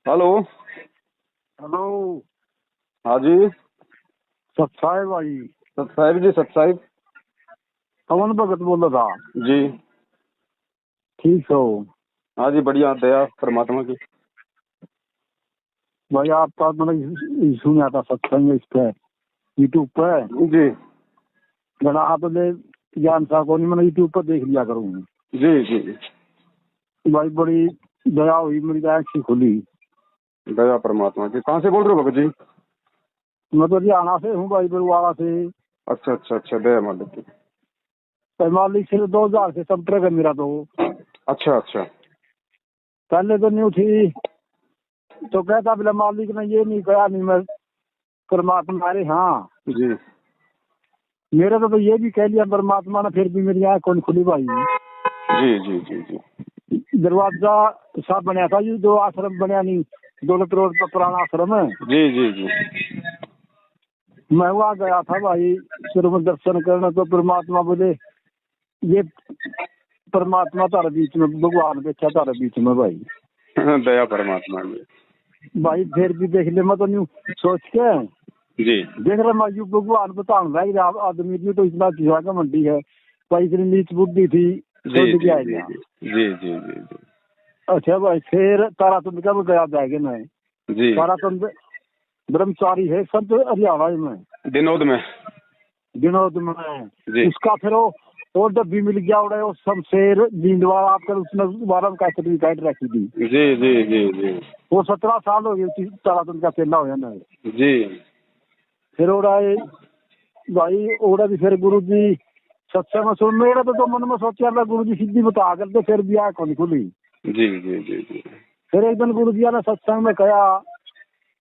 Hello. Hello. हाँ जी। सत्साई भाई। सतसाहिब जी, सतसाहिब कौन भगत बोल रहा था? जी। ठीक हो? हाँ जी, बढ़िया, दया परमात्मा की। भाई आपका मतलब सुना था सत्संग इस पे यूट्यूब पे। जी बड़ा आप ले ज्ञान सा को नहीं, मैंने यूट्यूब पर देख लिया करूँ। जी जी। भाई बड़ी दया हुई, मेरी आँख सी खुली। दया परमात्मा की। कहाँ से बोल रहे हो भगत जी? मैं तो हरियाणा से हूँ भाई, बरुआड़ा से। अच्छा अच्छा अच्छा, दया मालिक की। मालिक से 2000 से संपर्क है मेरा तो। अच्छा अच्छा। पहले तो नहीं थी, तो कहता बोला मालिक ने ये नहीं कहा, नहीं मैं परमात्मा। अरे हाँ, जी मेरे तो ये भी कह लिया परमात्मा ने, फिर भी मेरी आँख कौन खुली भाई। जी जी जी जी दरवाजा सा बनया था, ये जो आश्रम बनया नहीं, दौलत रोड पर पुराना आश्रम है। जी जी जी। मैं वहाँ गया था भाई शुरू में दर्शन करने, तो परमात्मा बोले ये परमात्मा तारे बीच में, भगवान बैठा तारे बीच में भाई। दया परमात्मा की। भाई फिर भी देख ले, मैं तो न्यू सोच के जी देख रहा मैं, यू भगवान बताऊँ भाई आदमी की तो इतना किसा का मंडी है भाई, इतनी नीच बुद्धि थी, जी छोड़ के जी आ जी गया। जी जी जी जी जी अच्छा भाई, फिर तारातुंड का भी गया जाएगा मैं। जी। तारातुंड ब्रह्मचारी है सब हरियाणा में, विनोद में। विनोद में। जी उसका फिर वो और डब्बी मिल गया उड़े, वो शमशेर नींदवाल आपका, उसने बारह का सर्टिफिकेट रखी थी। जी जी जी जी वो 17 साल हो गए तारातुंड का चेला हो जाना। जी। फिर ओड़ा भाई, ओड़ा भी फिर गुरु जी सत्संग में सुन, मेरा तो मन में सोचा मैं गुरु जी सीधी बता करते, फिर भी आँख नहीं खुली। जी जी जी जी। फिर एक दिन गुरु जी ने सत्संग में कहा,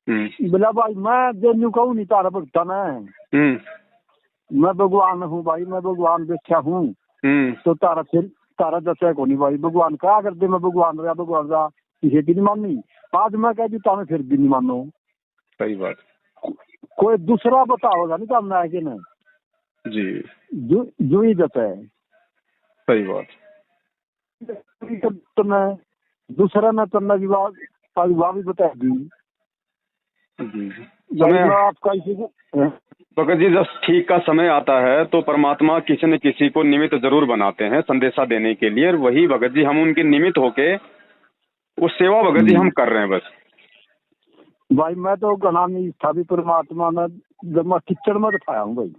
बोला भाई मैं देनू कहूँ नहीं तारा भगता में, मैं भगवान हूँ भाई, मैं भगवान बैठा हूँ। तो तारा फिर तारा दसा को नहीं भाई, भगवान क्या करते, मैं भगवान रहा भगवान रहा, किसी की नहीं मानी। आज मैं कह देता हूँ फिर भी नहीं मानो। सही बात। कोई दूसरा बताओगा नहीं काम ना कि नहीं, जी जो ही देता है। सही बात। तो मैं दूसरा न करना विवाह भी बता दी जी। भाई। समय मैं आपका इसी को भगत जी, जब ठीक का समय आता है तो परमात्मा किसी न किसी को निमित्त जरूर बनाते हैं संदेशा देने के लिए, और वही भगत जी हम उनके निमित्त होके वो सेवा भगत जी हम कर रहे हैं बस। भाई मैं तो घना नहीं था भी, परमात्मा ने जब मैं किचड़ में दिखाया हूँ भाई।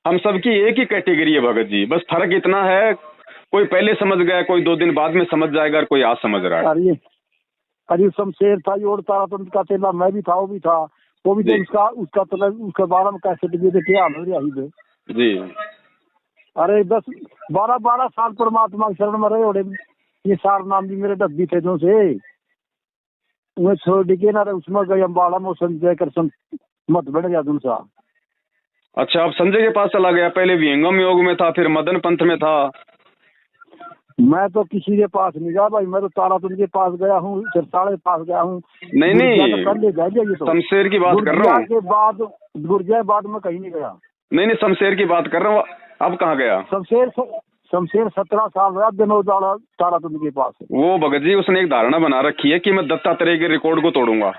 हम सबकी एक ही कैटेगरी है भगत जी, बस फर्क इतना है कोई पहले समझ गया, कोई 2 दिन बाद में समझ जाएगा, और कोई आज समझ रहा है। अरे शमशेर था, योड़ तारातंत्र का चेला मैं भी था, वो भी था, वो भी तो जी उसका उसका तो उसके बारे में कैसे टिके क्या हाल रही है। जी अरे 10 12 12 साल परमात्मा के शरण में रहे होड़े। ये सार नाम भी मेरे डब्बी थे जो से उन्हें छोड़ के ना उसमें गए अम्बाला में, संजय कर मत बढ़ गया दूसरा। अच्छा, अब संजय के पास चला गया, पहले विहंगम योग में था, फिर मदन पंथ में था। मैं तो किसी के पास नहीं गया भाई, मैं तो तारातुंड के पास गया हूँ, सिरसाड़े के पास गया हूँ। नहीं गुरजिया तो नहीं, पहले गया ये तो, शमशेर की बात कर रहा गुरजिया हूँ। के बाद, गुरजिया के बाद में कहीं नहीं गया। नहीं नहीं, शमशेर की बात कर रहा हूँ। अब कहाँ गया? शमशेर 17 साल रहा विनोद तारातुंड के पास। वो भगत जी उसने एक धारणा बना रखी है कि मैं दत्तात्रेय के रिकॉर्ड को तोड़ूंगा।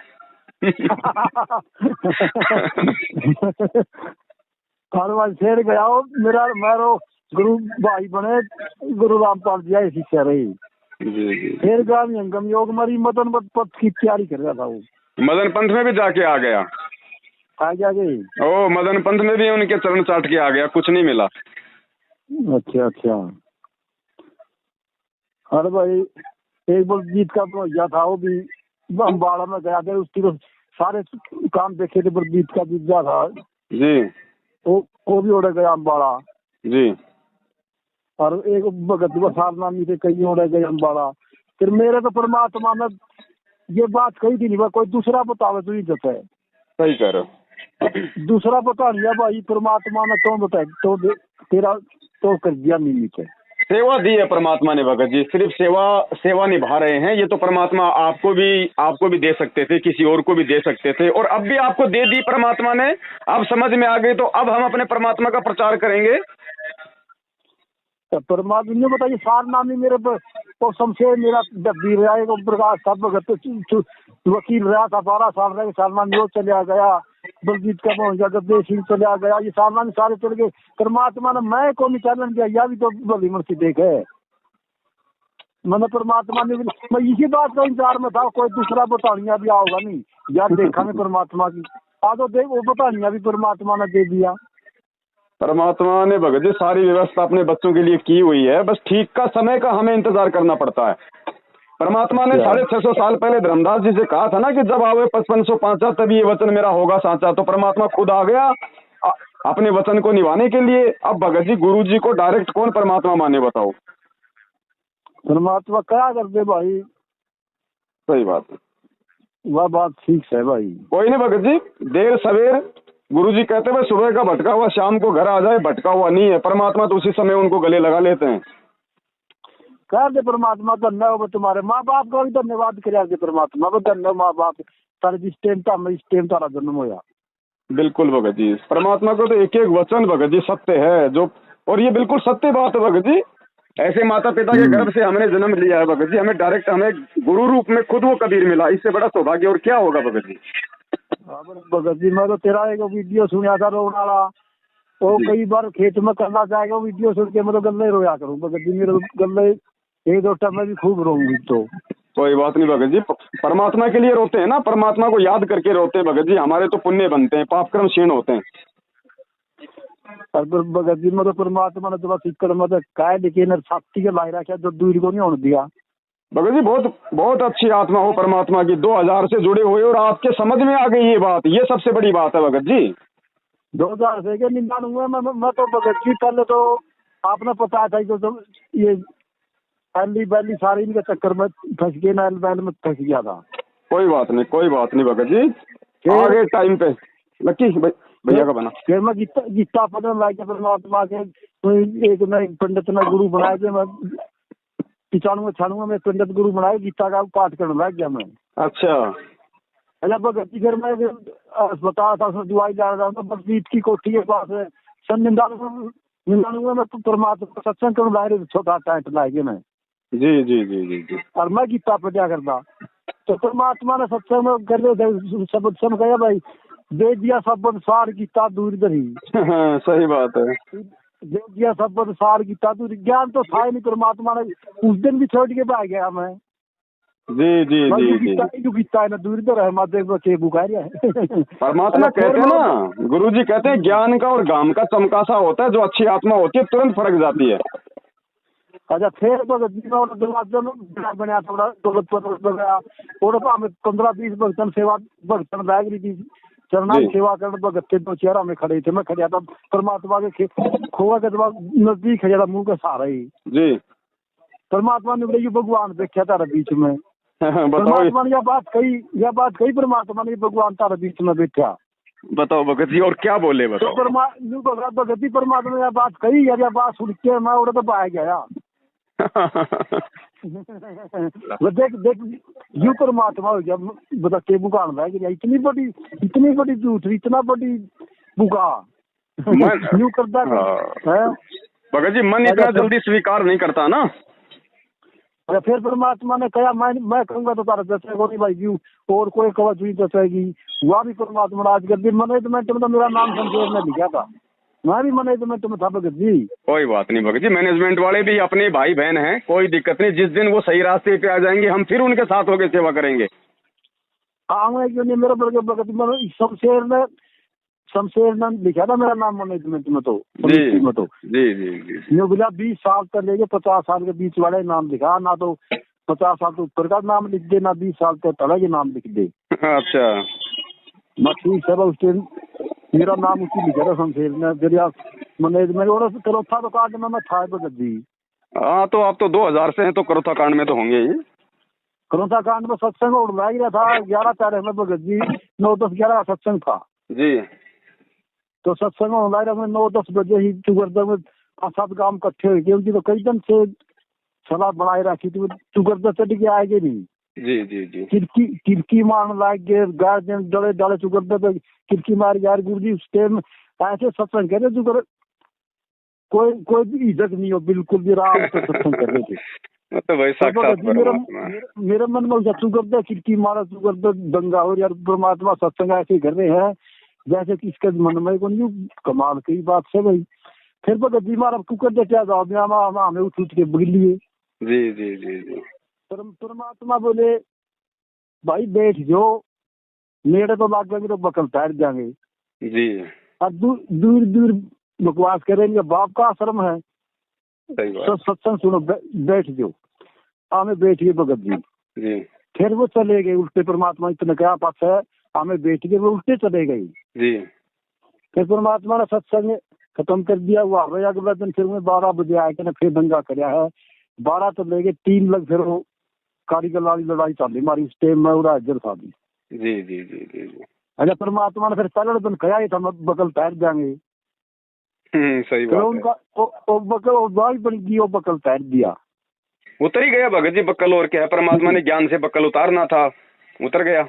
हर बार शेर गया हो मेरा, मेरो गुरु भाई बने गुरु रामपाल जी ऐसी शिष्य रही। जी जी। फिर ग्राम यंगम योग मरी मदन पथ की तैयारी कर रहा था वो। मदन पंथ में भी जाके आ गया। आ गया गई। ओ, मदन पंथ में भी उनके चरण चाट के आ गया, कुछ नहीं मिला। अच्छा अच्छा। अरे भाई एक बार जीत का तो गया था, वो भी अम्बाड़ा में गया था, उसकी तो सारे काम देखे थे, पर जीत का जीत गया था। जी वो भी उड़ गया अम्बाड़ा। जी और एक भगत साल नामी थे, कई उड़ गए अम्बाड़ा। फिर मेरे तो परमात्मा ने ये बात कही थी नहीं, कोई दूसरा बतावे तो ही देता है। सही कह रहे हो। दूसरा बता लिया भाई, परमात्मा ने तो बताया तो तेरा तो कर दिया निमित्त है। सेवा दी है परमात्मा ने भगत जी, सिर्फ सेवा सेवा निभा रहे हैं। ये तो परमात्मा आपको भी दे सकते थे, किसी और को भी दे सकते थे, और अब भी आपको दे दी परमात्मा ने। अब समझ में आ गई तो अब हम अपने परमात्मा का प्रचार करेंगे। तो परमात्मा ने बताइए सार नामी मेरे तो शमशेर मेरा डब्बी रहा है प्रकाश था भगत वकील रहा था 12 साल रहे सालमान वो चला गया बलजीत का पहुंच गया गद्दे सिंह चला गया ये सालमान सारे चले गए परमात्मा ने मैं को नहीं चलन दिया या भी तो भली मन से देखे मैंने परमात्मा ने मैं इसी बात का इंतजार में था कोई दूसरा बतानिया भी आओगा नहीं यार देखा मैं परमात्मा की आ तो देख वो बतानिया भी परमात्मा ने दे दिया। परमात्मा ने भगत जी सारी व्यवस्था अपने बच्चों के लिए की हुई है, बस ठीक का समय का हमें इंतजार करना पड़ता है। परमात्मा ने 650 साल पहले धर्मदास जी से कहा था ना कि जब आवे 5505 तभी ये वचन मेरा होगा साचा, तो परमात्मा खुद आ गया अपने वचन को निभाने के लिए। अब भगत जी गुरु जी को डायरेक्ट कौन परमात्मा माने बताओ? परमात्मा क्या कर दे भाई। सही बात है, वह बात ठीक है भाई। कोई नहीं भगत जी, देर सवेर गुरु जी कहते हुए सुबह का भटका हुआ शाम को घर आ जाए, भटका हुआ नहीं है परमात्मा, तो उसी समय उनको गले लगा लेते हैं। कह दे परमात्मा धन्यवाद, तुम्हारे माँ बाप का भी धन्यवाद करे परमात्मा धन्यवाद माँ बाप तारे जिस टाइम इस टाइम तारा जन्म होया। बिल्कुल भगत जी, परमात्मा को तो एक एक वचन भगत जी सत्य है जो, और ये बिल्कुल सत्य बात है भगत जी। ऐसे माता पिता के गर्भ से हमने जन्म लिया है भगत जी, हमें डायरेक्ट हमें गुरु रूप में खुद वो कबीर मिला, इससे बड़ा सौभाग्य और क्या होगा भगत जी। भगत जी मैं तो तेरा एक वीडियो सुना था रोने वाला, वो कई बार खेत में करना चाहेगा वीडियो सुन के मतलब गले रोया करूँ भगत जी, मेरे गले एक दो टाइम में भी खूब रोऊंगी। तो कोई बात नहीं भगत जी, परमात्मा के लिए रोते हैं ना, परमात्मा को याद करके रोते हैं भगत जी, हमारे तो पुण्य बनते हैं, पाप कर्म क्षीण होते हैं। भगत जी मतलब परमात्मा ने तो सिक्कड़ मतलब काय लेकिन शक्ति के लाई रखा जो दूर को नहीं होने दिया। भगत जी बहुत बहुत अच्छी आत्मा हो परमात्मा की, 2000 से जुड़े हुए और आपके समझ में आ गई ये बात, ये सबसे बड़ी बात है भगत जी। 2000 से 99 मैं तो भगत जी पहले तो आपने पता था तो ये पहली बैली सारी इनके चक्कर में फंस गए, नाल बैल में फंस गया था। कोई बात नहीं भगत जी, आगे टाइम पे लक्की भैया का बना फिर मैं गीता पढ़ने लग गया परमात्मा के, एक मैं पंडित ने गुरु बनाया थे, मैं 95-96 में पंडित गुरु बनाया, गीता का पाठ करने लग गया मैं। अच्छा भगत जी फिर मैं अस्पताल था उसमें दवाई जा रहा था बलजीत की कोठी के पास सन 99 में परमात्मा सत्संग करने लाए छोटा टेंट लाए मैं। जी जी जी जी जी, और मैं गीता पढ़ा करता तो परमात्मा ने सत्संग में कर रहे शब्द सुन गया भाई, दे दिया शब्द सार गीता दूर दरी। सही बात है, दे दिया शब्द सार गीता दूर, ज्ञान तो था ही नहीं, परमात्मा ने उस दिन भी छोड़ के भाग गया मैं। जी जी जी जी, जो गीता है ना दूर तो रहे माते बच्चे बुखार है। परमात्मा कहते हैं ना, गुरु जी कहते हैं ज्ञान का और गाम का चमकासा होता है, जो अच्छी आत्मा होती है तुरंत फर्क जाती है। अच्छा फिर भगत जी और दरवाजा बनाया थोड़ा दौलत पर गया और 15-20 भक्तन सेवा भक्तन बैग रही थी चरना सेवा करने भगत के दो चेहरा में खड़े थे, मैं खड़ा था परमात्मा के खोआ के नजदीक खड़ा था मुंह के सहारा ही जी। परमात्मा ने बोले भगवान देखा तारा बीच में, परमात्मा ने यह बात कही परमात्मा ने भगवान तारा बीच में बैठा। बताओ भगत जी और क्या बोले बताओ। तो भगत जी परमात्मा ने यह बात कही यार, यह बात सुन के मैं और तो बाहर गया। देख यू परमात्मा हो गया बता के बुकान रह गया, इतनी बड़ी झूठ इतना बड़ी बुका यू करता है भगत जी, मन इतना जल्दी स्वीकार नहीं करता ना। फिर परमात्मा ने कहा मैं कहूँगा तो तारा दसेगा नहीं भाई जी, और कोई कवच नहीं दसेगी, वह भी परमात्मा आज कर दी। मैनेजमेंट में तो मेरा नाम शमशेर ने लिखा था, मैं भी मैनेजमेंट में था भगत जी। कोई बात नहीं भगत जी, मैनेजमेंट वाले भी अपने भाई बहन हैं, कोई दिक्कत नहीं, जिस दिन वो सही रास्ते पे आ जाएंगे हम फिर उनके साथ होकर सेवा करेंगे। हाँ क्यों नहीं, मेरा भगत शमशेर ने लिखा था मेरा नाम मैनेजमेंट में तो जी में तो जी जी जी, 20 साल तक लेके 50 साल के बीच वाले नाम लिखा, ना तो 50 साल तो ऊपर का नाम लिख दे, ना 20 साल तक तला के नाम लिख दे। अच्छा मैं ठीक है उस दिन मेरा नाम उसी लिखा था शमशेर ने, फिर मैनेजमेंट और करोथा तो कांड में मैं था भगत जी। हाँ तो आप तो 2000 से हैं तो करोथा कांड में तो होंगे ही। करोथा कांड में सत्संग उड़वा गया था 11 तारीख में भगत जी, 9-10-11 का सत्संग था जी। तो सत्संग ऑनलाइन में 9-10 बजे ही चुगरदा में 5-7 गांव इकट्ठे हुए थे, उनकी तो कई दिन से सलाह बनाए रखी थी, चुगरदा चढ़ के आएंगे नहीं जी जी जी, किरकी मारने लाग गए, गार्जियन डले चुगरदा पे किरकी मार यार गुरु जी उस टाइम ऐसे सत्संग कहते कोई भी इज्जत नहीं हो, बिल्कुल भी राम से सत्संग कर रहे थे। तो भाई साक्षात परमात्मा। मेरे मन में तू कर दे खिड़की मारा, तू कर दे दंगा हो यार, परमात्मा सत्संग ऐसे कर रहे हैं जैसे कि इसके मन में को नहीं। कमाल की बात है भाई। फिर भगत जी मारा तू कर दे क्या जवाब हमें उठ के बगलिए। जी जी जी जी। परमात्मा बोले भाई बैठ जाओ, मेरे तो लाग जाएंगे तो बकल तैर जाएंगे जी। और दूर दूर बकवास करेंगे, बाप का आश्रम है। सही बात। सत्संग सुनो, बैठ जाओ। हमें बैठिए भगत जी। फिर वो चले गए उल्टे। परमात्मा इतना क्या पास है, हमें बैठ गए, वो उल्टे चले गए जी। फिर परमात्मा ने सत्संग खत्म कर दिया। वो आ गया अगला दिन, फिर मैं 12 बजे आया कि फिर दंगा कराया है। 12 तो ले गए, 3 लग फिर वो कारीगर वाली लड़ाई चल रही हमारी उस टाइम में। हाजिर था जी जी जी जी जी जी। अच्छा, परमात्मा ने फिर पहले दिन कहा ही था बकल तैर जाएंगे। सही फिर बात उनका बकल बाल बन गई, वो बकल तैर दिया। उतर ही गया भगत जी बकल, और क्या है, परमात्मा ने ज्ञान से बकल उतारना था, उतर गया।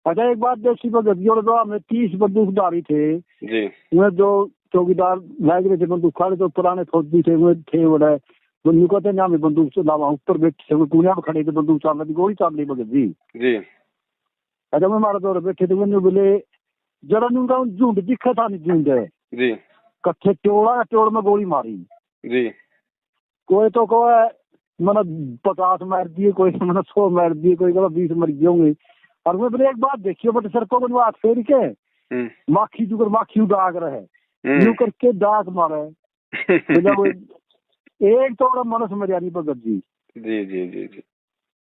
अच्छा एक बात देखी भगत जी, और हमें 30 बंदूकधारी थे जी। उन्हें जो चौकीदार लाग रहे थे बंदूक खाड़े, तो पुराने फौजी थे वो थे, वो बंदूक कहते हैं हमें बंदूक चलावा, ऊपर बैठे थे कुनिया में खड़े थे, बंदूक चल रही, गोली चल रही भगत जी। जी। अच्छा मैं मारा दौर बैठे थे, मैंने बोले जरा उनका झुंड दिखा था, नहीं झुंड है जी। कट्ठे टोड़ में गोली मारी जी। कोई तो कोई मैंने 50 मार दिए, कोई मैंने 100 मार दिए, कोई 20 मर गए होंगे। और मैं बोले एक बात देखियो बट सर को हाथ फेर के माखी जुगर माखी उड़ाग रहे यूं करके डाक मारे। एक तो मनुष्य मर्यादा भगत जी। जी जी जी जी।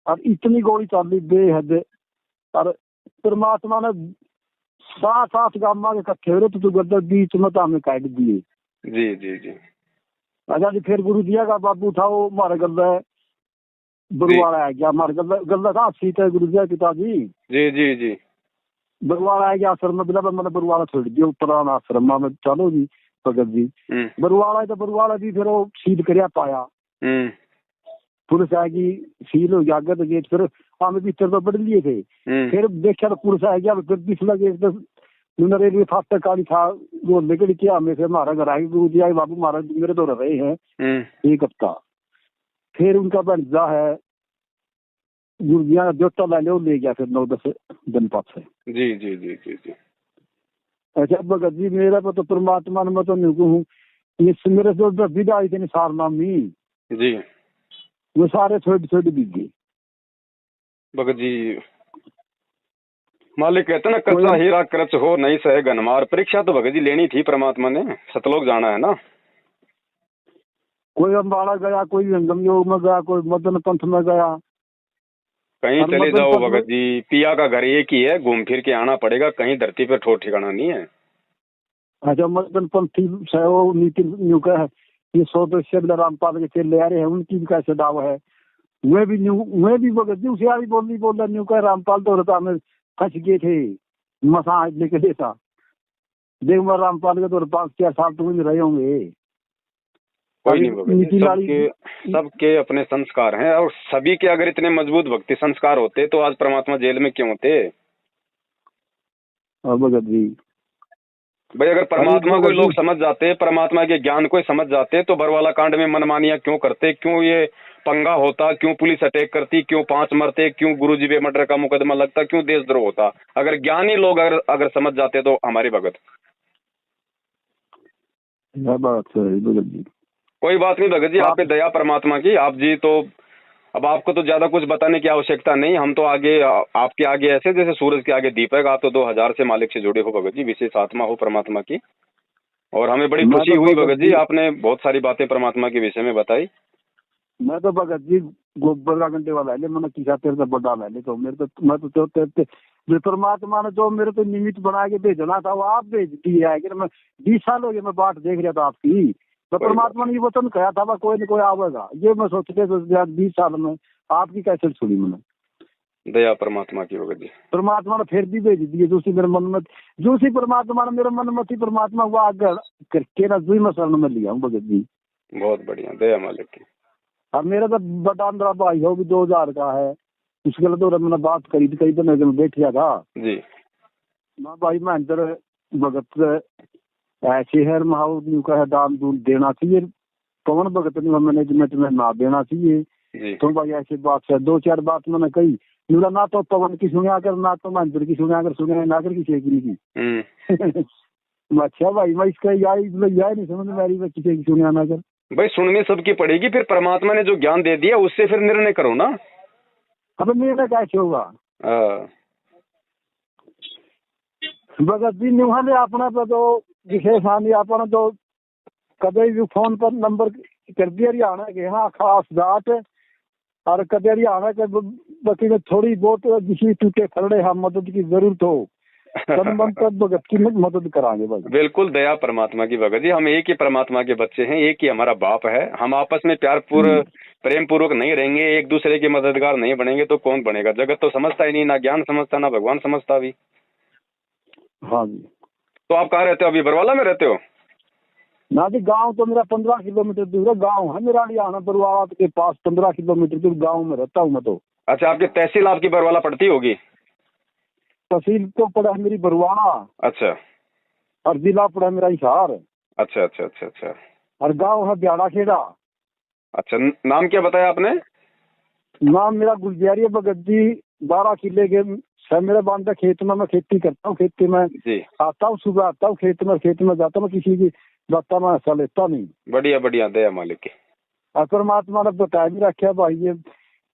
और इतनी गोली चली बेहद। और परमात्मा ने 7-8 गामा के इकट्ठे हो रहे तो गद्दर बीच में तो हमें काट दिए। जी जी जी। अच्छा जी फिर गुरु दिया का बाबू था वो मारे गल्ला बरुवाड़ा आ गया, हमारे गल्ला था सीता है गुरु दिया पिताजी। जी जी जी। बरुवाड़ा आ गया आश्रम में, बिना मैंने बरुवाड़ा छोड़ दिया पुराना आश्रम में। चलो जी भगत जी बरुवाड़ा तो बरुवाड़ा भी फिर वो सील कर पाया। पुलिस आएगी सील हो गया आगे तो गेट, फिर हमें भीतर तो बढ़ लिए थे। फिर देखा तो पुलिस आ गया, फिर पिछला गेट तो रेलवे फास्टर काली था वो निकल के हमें से हमारा घर आए गुरु जी आए बाबू मारा मेरे तो रहे हैं एक हफ्ता। फिर उनका बनजा है गुरु जी जोटा ला ले गया फिर 9-10 दिन पास है। जी जी जी जी जी। अच्छा भगत जी मेरा तो परमात्मा ने मैं तो नहीं हूँ, मेरे जो विदा आई थी निसार नामी जी वो सारे छोटे बिक गए भगत जी। मालिक कहते ना कच्चा हीरा कृच हो नहीं सहे गनमार। परीक्षा तो भगत जी लेनी थी परमात्मा ने, सतलोक जाना है ना। कोई अम्बाड़ा गया, कोई अंगम योग में गया, कोई मदन पंथ में गया, कहीं चले जाओ भगत जी, पिया का घर एक ही है, घूम फिर के आना पड़ेगा, कहीं धरती पे ठोर ठिकाना नहीं है। अच्छा मदन पंथी नीति न्यू का है ये 100 रामपाल के चेले आ रहे हैं, उनकी भी कैसे दावा है वे भी भगत जी उसे आई बोल रहा न्यू का रामपाल तो रहता हमें फंस गए थे मसा लेके था। देख मैं रामपाल के तो 5-4 साल तो रहे होंगे। कोई नहीं भगत, सबके अपने संस्कार हैं, और सभी के अगर इतने मजबूत भक्ति संस्कार होते तो आज परमात्मा जेल में क्यों होते भगत जी। भाई अगर परमात्मा को लोग समझ जाते, परमात्मा के ज्ञान को समझ जाते तो बरवाला कांड में मनमानियां क्यों करते, क्यों ये पंगा होता, क्यों पुलिस अटैक करती, क्यों 5 मरते, क्यों गुरुजी पे मर्डर का मुकदमा लगता, क्यों देशद्रोह होता। अगर ज्ञानी लोग अगर समझ जाते तो हमारे भगत। भगत जी कोई बात नहीं भगत जी, आप पे दया परमात्मा की। आप जी तो अब आपको तो ज्यादा कुछ बताने की आवश्यकता नहीं, हम तो आगे आपके आगे ऐसे जैसे सूरज के आगे दीपक। आप तो 2000 से मालिक से जुड़े हो भगत जी, विशेष आत्मा हो परमात्मा की, और हमें बड़ी खुशी हुई भगत जी, आपने बहुत सारी बातें परमात्मा के विषय में बताई। मैं तो भगत जी गोबर का घंटे वाला है मैंने किसा तेरे से बड़ा ले तो मेरे तो मैं तो तेरे परमात्मा ने जो मेरे तो निमित्त बना के भेजना था वो आप भेज दिए है कि मैं 20 साल हो गए मैं बात देख रहा था आपकी। तो परमात्मा ने ये वचन कहा था वह कोई न कोई आवेगा, ये मैं सोचते 20 साल में आपकी कैसे सुनी मैंने। दया परमात्मा की भगत जी। परमात्मा ने फिर भी भेज दिए दूसरी मेरे मन में, दूसरी परमात्मा ने मेरे मन में थी परमात्मा वो आगे करके ना दुई में शरण में लिया हूँ भगत जी। बहुत बढ़िया, दया मालिक की। अब मेरा तो बड़ा अंदर भाई हो भी 2000 का है, उसके लिए तो मैंने बात करी थी, कई दिन बैठ गया था जी। मैं भाई मैं अंदर भगत ऐसे है माहौल न्यू का दान दून देना चाहिए, पवन भगत ने मैनेजमेंट में ना देना चाहिए। तो भाई ऐसी बात है, 2-4 बात मैंने कही, मेरा ना तो पवन की सुनिया कर, ना तो महेंद्र की सुनिया कर, सुनिया ना कर किसी की नहीं। अच्छा भाई मैं इसका यही नहीं समझ मेरी में किसी की सुनिया ना कर। भाई सुननी सबकी पड़ेगी, फिर परमात्मा ने जो ज्ञान दे दिया उससे फिर निर्णय करो ना। अब निर्णय कैसे होगा? भगत जी न्यूहाने अपना तो विशेष हानि अपना तो कदे भी फोन पर नंबर कर दिया हरियाणा के, हाँ खास बात, और कदे हरियाणा के बच्चे में थोड़ी बहुत जिसी टूटे खड़े हम मदद की जरूरत हो भगत की मदद कराएंगे बस। बिल्कुल दया परमात्मा की भगत जी, हम एक ही परमात्मा के बच्चे हैं, एक ही हमारा बाप है। हम आपस में प्यार पूर्व प्रेम पूर्वक नहीं रहेंगे, एक दूसरे के मददगार नहीं बनेंगे तो कौन बनेगा? जगत तो समझता ही नहीं, ना ज्ञान समझता ना भगवान समझता भी। हाँ जी। तो आप कहाँ रहते हो अभी? बरवाला में रहते हो? ना जी गाँव तो मेरा 15 किलोमीटर दूर है, गाँव है मेरा हरियाणा बरवाला के पास, 15 किलोमीटर दूर गाँव में रहता हूँ मैं तो। अच्छा, आपकी तहसील आपकी बरवाला पड़ती होगी? तहसील तो पड़ा है मेरी बरवाला। अच्छा। और जिला पड़ा मेरा हिसार। अच्छा अच्छा अच्छा अच्छा। और गांव है ब्याड़ा खेड़ा। अच्छा, नाम क्या बताया आपने? नाम मेरा गुलजारी भगत जी। 12 किले के मेरे बांधा खेत में, मैं खेती करता हूँ, खेती में आता हूँ, सुबह आता हूँ खेत में जाता हूँ, किसी की बात में हिस्सा लेता नहीं। बढ़िया बढ़िया, दया मालिक की। और परमात्मा ने बता भी रखा भाई, ये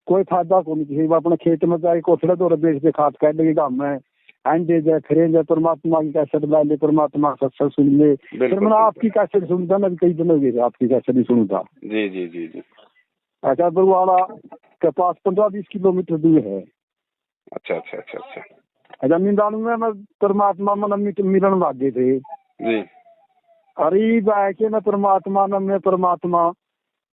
कोई फायदा को नहीं किसी अपने खेत में जाए कोठड़े दौरे बेच के खाद कर लेगी गाँव में अंडे जाए फिर जाए, परमात्मा की कैसेट ला ले, परमात्मा सत्संग सुन ले। फिर मैंने आपकी कैसेट सुनता ना, कई दिन हो गए आपकी कैसेट ही सुनता। जी जी जी जी। अच्छा, बरवाला के पास 15-20 किलोमीटर दूर है। अच्छा अच्छा अच्छा अच्छा। अच्छा, 99 में परमात्मा मन मिलन लगे थे जी। अरे के मैं परमात्मा न मैं परमात्मा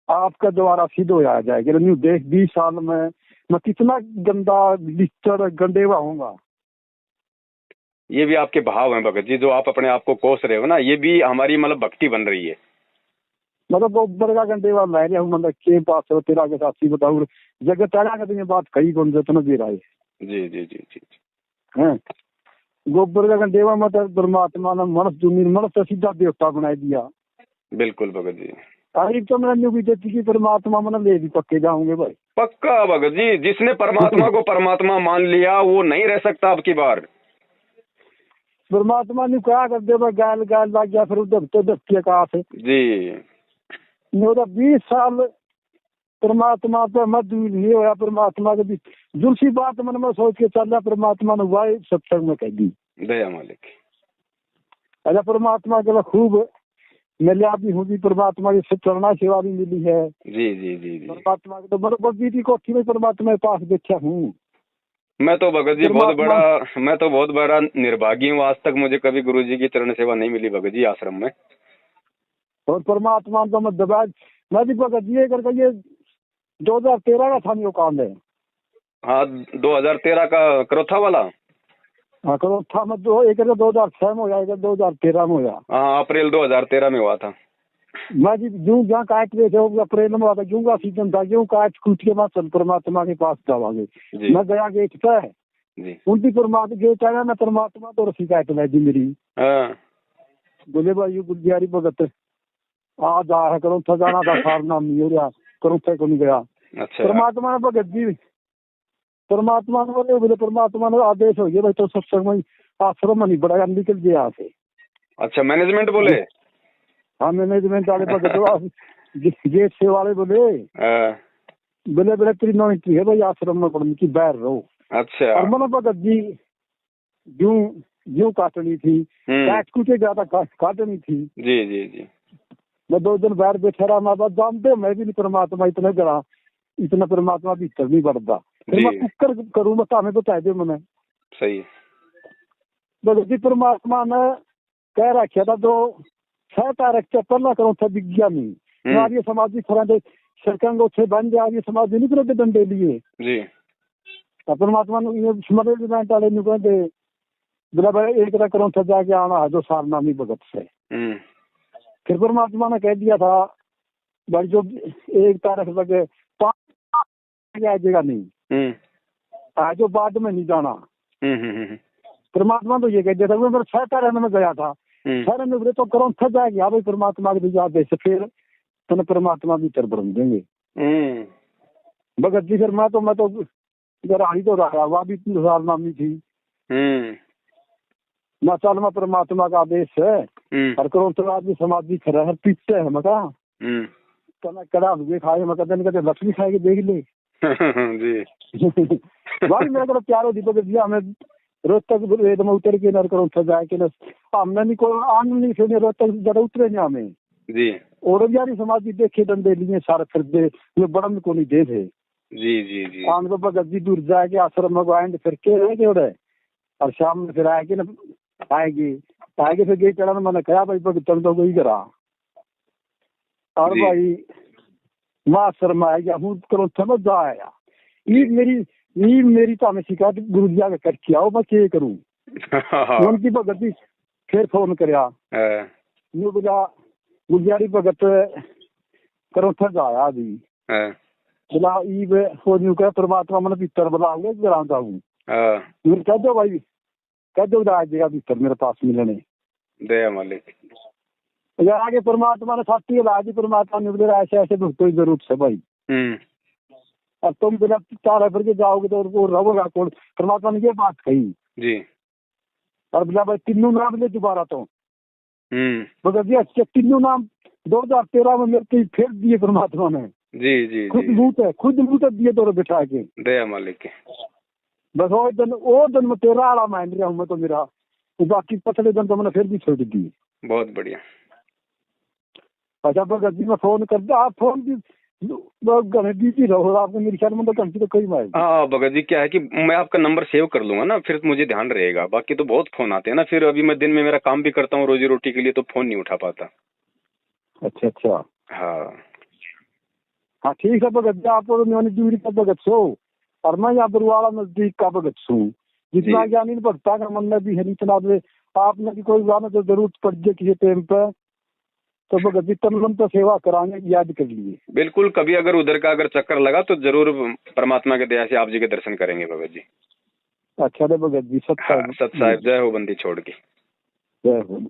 आपका द्वारा सिद्ध हो जाएगा। देख 20 साल में मैं कितना गंदा लिस्टर गंडेवा होऊंगा। ये भी आपके भाव हैं भगत जी, जो आप अपने आप को कोस रहे हो ना, ये भी हमारी मतलब भक्ति बन रही है। मतलब बहुत का गंडेवा मैं रहा हूँ, मतलब के पास तेरा के साथी बताऊ जगत तेरा का बात कही कौन जतन दे रहा है। जी जी जी जी हैं गोबर का गंडेवा मतलब परमात्मा ने मनुष्य से सीधा देवता बना दिया। बिल्कुल भगत जी। तारीफ तो मैंने न्यू भी देती कि परमात्मा मन ले भी पक्के जाऊंगे भाई। पक्का भगत जी, जिसने परमात्मा को परमात्मा मान लिया वो नहीं रह सकता अब की बार। परमात्मा ने क्या कर दे गाल गाल लग गया, फिर उधर तो दस्ती कहा थे जी। 20 साल परमात्मा पे मत नहीं होया, परमात्मा के भी दूसरी बात मन में सोच के चल रहा, परमात्मा ने वाई सत्संग में कह दी दया मालिक। अच्छा, परमात्मा के खूब मिला भी हूँ जी, परमात्मा की चरणा सेवा भी मिली है। जी जी जी जी। परमात्मा के तो बड़े बीती कोठी में परमात्मा के पास देखा हूँ मैं तो भगत जी। मैं तो बहुत बड़ा निर्भागी हूँ, आज तक मुझे कभी गुरु जी की चरण सेवा नहीं मिली भगत जी आश्रम में। और परमात्मा तो मैं दबा मैं भी भगत जी करके ये 2013 का था नहीं काम है। हाँ, 2013 का करोथा वाला। हाँ, करोथा में 2006 में हो 2013 में हुआ। हाँ, अप्रैल 2013 में हुआ था। मैं जी जूं जहाँ काट रहे थे अप्रैल में हुआ था, जूं का सीजन था, जूं काट कूट के बाद चल परमात्मा के पास जावांगे। मैं गया गेट पे उनकी परमात्मा गेट आया ना, परमात्मा तो शिकायत है जी मेरी। बोले भाई गुलजारी भगत आ जा है करो था, जाना था सारना नहीं हो रहा, करो थे को नहीं गया। अच्छा। परमात्मा ने भगत जी परमात्मा ने बोले परमात्मा ने आदेश हो गया भाई तो सत्संग में आश्रम में नहीं बढ़ाया, निकल गया यहाँ से। अच्छा, मैनेजमेंट बोले? हाँ, मैनेजमेंट वाले भगत गेट से वाले बोले बोले तेरी नौकरी है भाई आश्रम में पढ़ने की, बाहर रहो। अच्छा। और मैंने भगत जी यूं काटनी थी, काट कूटे ज्यादा काटनी थी। जी जी जी। मैं 2 दिन बाहर बैठा रहा, मैं बात जानते मैं भी नहीं परमात्मा इतना जरा इतना परमात्मा भीतर नहीं बढ़ता, फिर मैं कुकर करूँ बता हमें बता दे मैंने। सही है भगत जी। परमात्मा ने कह रखा था तो 6 तारीख से पहला करो था विज्ञानी आर्य समाजी खरा सरकंग उसे बन जाए आर्य समाजी नहीं करते डंडे लिए जी। परमात्मा ने मैनेजमेंट वाले नहीं कहते बोला भाई एक करो था जाके आना है जो सारनामी भगत से। फिर परमात्मा ने कह दिया था भाई जो 1 तारीख लगे 5 आ जाएगा नहीं, आज जो बाद में नहीं जाना। परमात्मा तो ये कह दिया था। मैं 6 तारीख में गया था, सारे में तो करो थक जाएगी भाई परमात्मा के दिया दे से फिर तने परमात्मा भी तर बन देंगे। भगत जी फिर मैं तो गराही तो रहा वह भी 3 साल नामी थी। मैं चल मैं परमात्मा का आदेश है और करो तो आदमी समाधि खड़ा है पीछे है मका तना कड़ा हुए खाए मका दिन कहते लक्ष्मी खाएगी देख ले जी भाई मेरा करो प्यारो दीपक जी हमें रोज तक वेद में उतर के नर करो जाए के हमने नहीं कोई आन नहीं फिर रोज तक जरा उतरे नहीं हमें जी और यारी समाधि देखे डंडे लिए सारे फिर दे ये बड़ा में को नहीं दे थे जी जी जी आन को भगत जी दूर जाके आश्रम में आएंगे फिर के रहेंगे और शाम में फिर आएगी ना आएगी फिर गई चढ़ा मैंने कहा भाई भगत तो वही करा और भाई माँ शर्मा आएगा हूँ करो समझ आया ये मेरी तो हमें शिकायत गुरु जी आगे करके आओ मैं क्या करूँ उनकी भगत जी फिर फोन कराया बोला गुरजारी भगत करो थक आया अभी बोला ई हो न्यू कह परमात्मा मैंने भीतर बुलाओगे कराता हूँ कह दो भाई कह दो आ जाएगा भीतर मेरे पास मिलने दया मालिक आगे परमात्मा ने साथी ला दी परमात्मा ने बोले ऐसे ऐसे भक्तों की जरूरत है भाई और तुम बिना तारा फिर के जाओगे तो वो रहोगा कौन परमात्मा ने ये बात कही जी और बोला भाई तीनों नाम ले दोबारा तो मगर ये अच्छे तीनों नाम 2013 में मेरे फिर दिए परमात्मा ने जी जी खुद मुंह तक दिए दो बिठा के दया मालिक बस वो दिन में 13 आला मान रहा हूँ मैं तो मेरा बाकी पिछले दिन तो मैंने फिर भी छोड़ दी। बहुत बढ़िया। अच्छा भगत जी मैं फोन कर आप फोन भी बिजी रहो आपको मेरी ख्याल में तो घंटी तो कई मारे। हाँ भगत जी क्या है कि मैं आपका नंबर सेव कर लूंगा ना फिर मुझे ध्यान रहेगा बाकी तो बहुत फोन आते हैं ना फिर अभी मैं दिन में मेरा काम भी करता हूँ रोजी रोटी के लिए तो फोन नहीं उठा पाता। अच्छा हाँ ठीक है भगत जी आप दूरी का भगत सो और मैं यहाँ बरुआला नजदीक का भगत छू जितना ज्ञानी भक्ता का मन में भी है नहीं चला दे आपने भी कोई गाना तो जरूरत पड़ जाए किसी टाइम पे तो भगत जी तन तो सेवा कराने याद कर लिए। बिल्कुल कभी अगर उधर का अगर चक्कर लगा तो जरूर परमात्मा के दया से आप जी के दर्शन करेंगे भगत जी। अच्छा भगत जी सत साहिब जय हो बंदी छोड़ के जय हो।